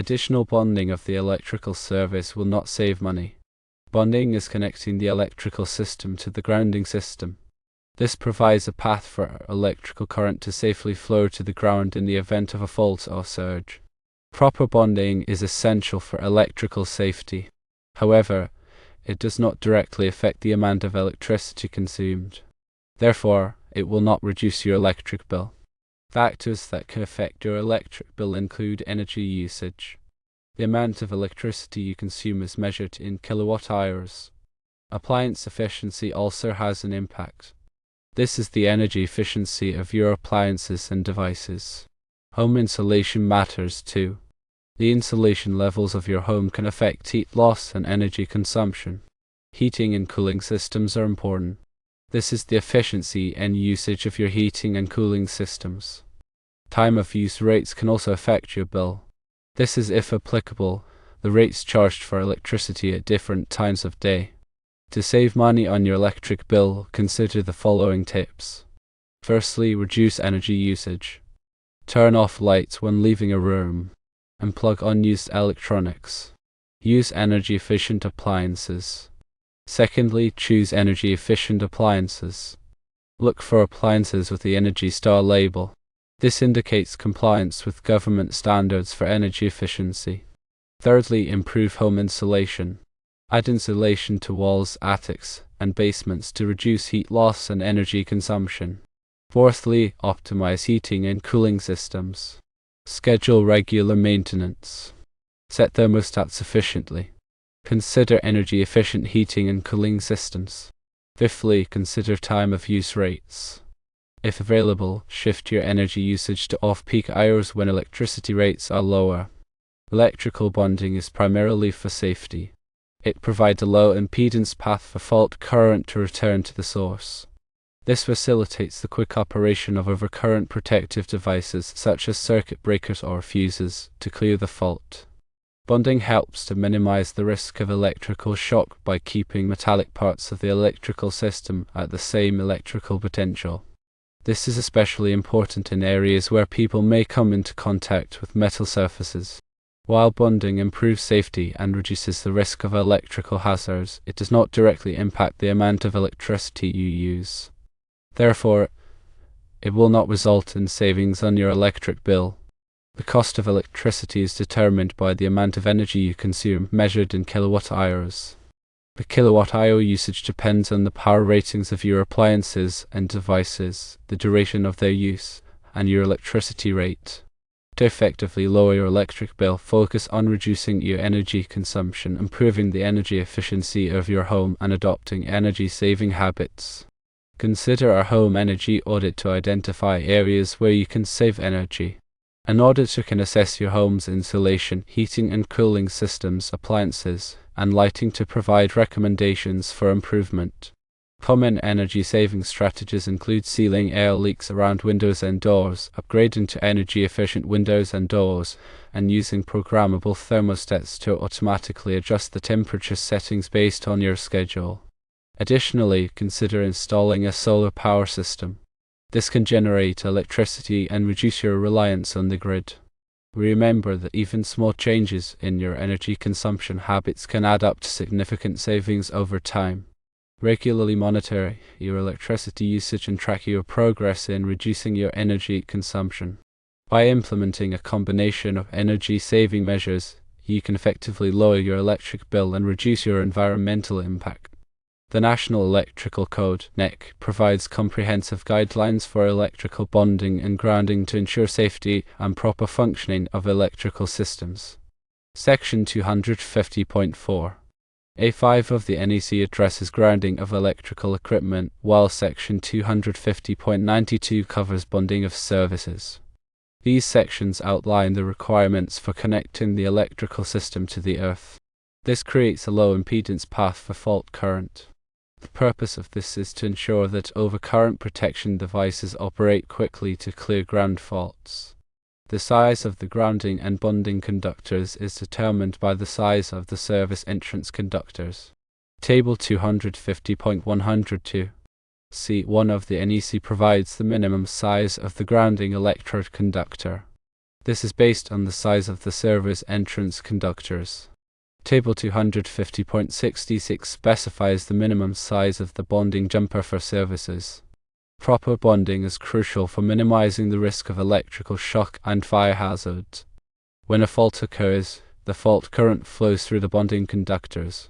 Additional bonding of the electrical service will not save money. Bonding is connecting the electrical system to the grounding system. This provides a path for electrical current to safely flow to the ground in the event of a fault or surge. Proper bonding is essential for electrical safety. However, it does not directly affect the amount of electricity consumed. Therefore, it will not reduce your electric bill. Factors that can affect your electric bill include energy usage. The amount of electricity you consume is measured in kilowatt hours. Appliance efficiency also has an impact. This is the energy efficiency of your appliances and devices. Home insulation matters too. The insulation levels of your home can affect heat loss and energy consumption. Heating and cooling systems are important. This is the efficiency and usage of your heating and cooling systems. Time of use rates can also affect your bill. This is, if applicable, the rates charged for electricity at different times of day. To save money on your electric bill, consider the following tips. Firstly, reduce energy usage. Turn off lights when leaving a room. Unplug unused electronics. Use energy-efficient appliances. Secondly, choose energy-efficient appliances. Look for appliances with the Energy Star label. This indicates compliance with government standards for energy efficiency. Thirdly, improve home insulation. Add insulation to walls, attics, and basements to reduce heat loss and energy consumption. Fourthly, optimize heating and cooling systems. Schedule regular maintenance. Set thermostats efficiently. Consider energy-efficient heating and cooling systems. Fifthly, consider time of use rates. If available, shift your energy usage to off-peak hours when electricity rates are lower. Electrical bonding is primarily for safety. It provides a low impedance path for fault current to return to the source. This facilitates the quick operation of overcurrent protective devices such as circuit breakers or fuses to clear the fault. Bonding helps to minimize the risk of electrical shock by keeping metallic parts of the electrical system at the same electrical potential. This is especially important in areas where people may come into contact with metal surfaces. While bonding improves safety and reduces the risk of electrical hazards, it does not directly impact the amount of electricity you use. Therefore, it will not result in savings on your electric bill. The cost of electricity is determined by the amount of energy you consume, measured in kilowatt hours. The kilowatt hour usage depends on the power ratings of your appliances and devices, the duration of their use, and your electricity rate. To effectively lower your electric bill, focus on reducing your energy consumption, improving the energy efficiency of your home, and adopting energy-saving habits. Consider a home energy audit to identify areas where you can save energy. An auditor can assess your home's insulation, heating and cooling systems, appliances, and lighting to provide recommendations for improvement. Common energy-saving strategies include sealing air leaks around windows and doors, upgrading to energy-efficient windows and doors, and using programmable thermostats to automatically adjust the temperature settings based on your schedule. Additionally, consider installing a solar power system. This can generate electricity and reduce your reliance on the grid. Remember that even small changes in your energy consumption habits can add up to significant savings over time. Regularly monitor your electricity usage and track your progress in reducing your energy consumption. By implementing a combination of energy-saving measures, you can effectively lower your electric bill and reduce your environmental impact. The National Electrical Code (NEC) provides comprehensive guidelines for electrical bonding and grounding to ensure safety and proper functioning of electrical systems. Section 250.4 A5 of the NEC addresses grounding of electrical equipment, while Section 250.92 covers bonding of services. These sections outline the requirements for connecting the electrical system to the earth. This creates a low impedance path for fault current. The purpose of this is to ensure that overcurrent protection devices operate quickly to clear ground faults. The size of the grounding and bonding conductors is determined by the size of the service entrance conductors. Table 250.102 C1 of the NEC provides the minimum size of the grounding electrode conductor. This is based on the size of the service entrance conductors. Table 250.66 specifies the minimum size of the bonding jumper for services. Proper bonding is crucial for minimizing the risk of electrical shock and fire hazards. When a fault occurs, the fault current flows through the bonding conductors.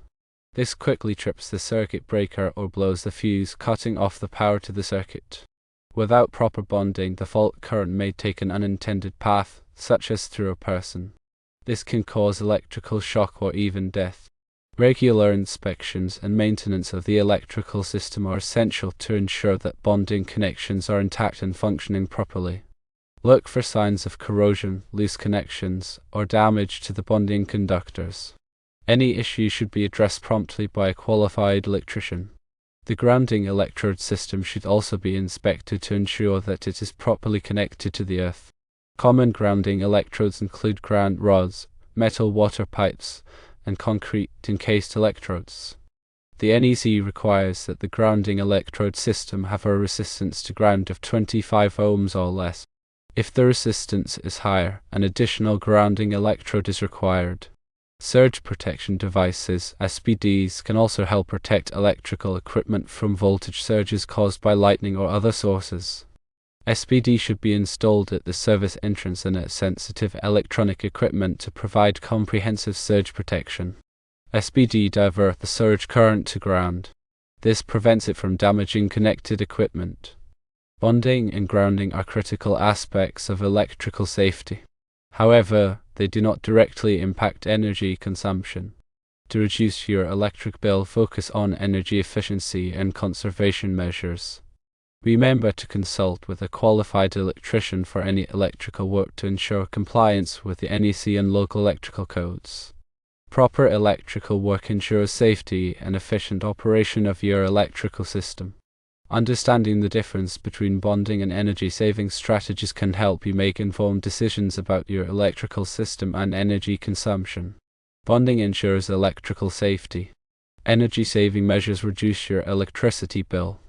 This quickly trips the circuit breaker or blows the fuse, cutting off the power to the circuit. Without proper bonding, the fault current may take an unintended path, such as through a person. This can cause electrical shock or even death. Regular inspections and maintenance of the electrical system are essential to ensure that bonding connections are intact and functioning properly. Look for signs of corrosion, loose connections, or damage to the bonding conductors. Any issue should be addressed promptly by a qualified electrician. The grounding electrode system should also be inspected to ensure that it is properly connected to the earth. Common grounding electrodes include ground rods, metal water pipes, and concrete encased electrodes. The NEC requires that the grounding electrode system have a resistance to ground of 25 ohms or less. If the resistance is higher, an additional grounding electrode is required. Surge protection devices, SPDs, can also help protect electrical equipment from voltage surges caused by lightning or other sources. SPD should be installed at the service entrance and at sensitive electronic equipment to provide comprehensive surge protection. SPD divert the surge current to ground. This prevents it from damaging connected equipment. Bonding and grounding are critical aspects of electrical safety. However, they do not directly impact energy consumption. To reduce your electric bill, focus on energy efficiency and conservation measures. Remember to consult with a qualified electrician for any electrical work to ensure compliance with the NEC and local electrical codes. Proper electrical work ensures safety and efficient operation of your electrical system. Understanding the difference between bonding and energy-saving strategies can help you make informed decisions about your electrical system and energy consumption. Bonding ensures electrical safety. Energy-saving measures reduce your electricity bill.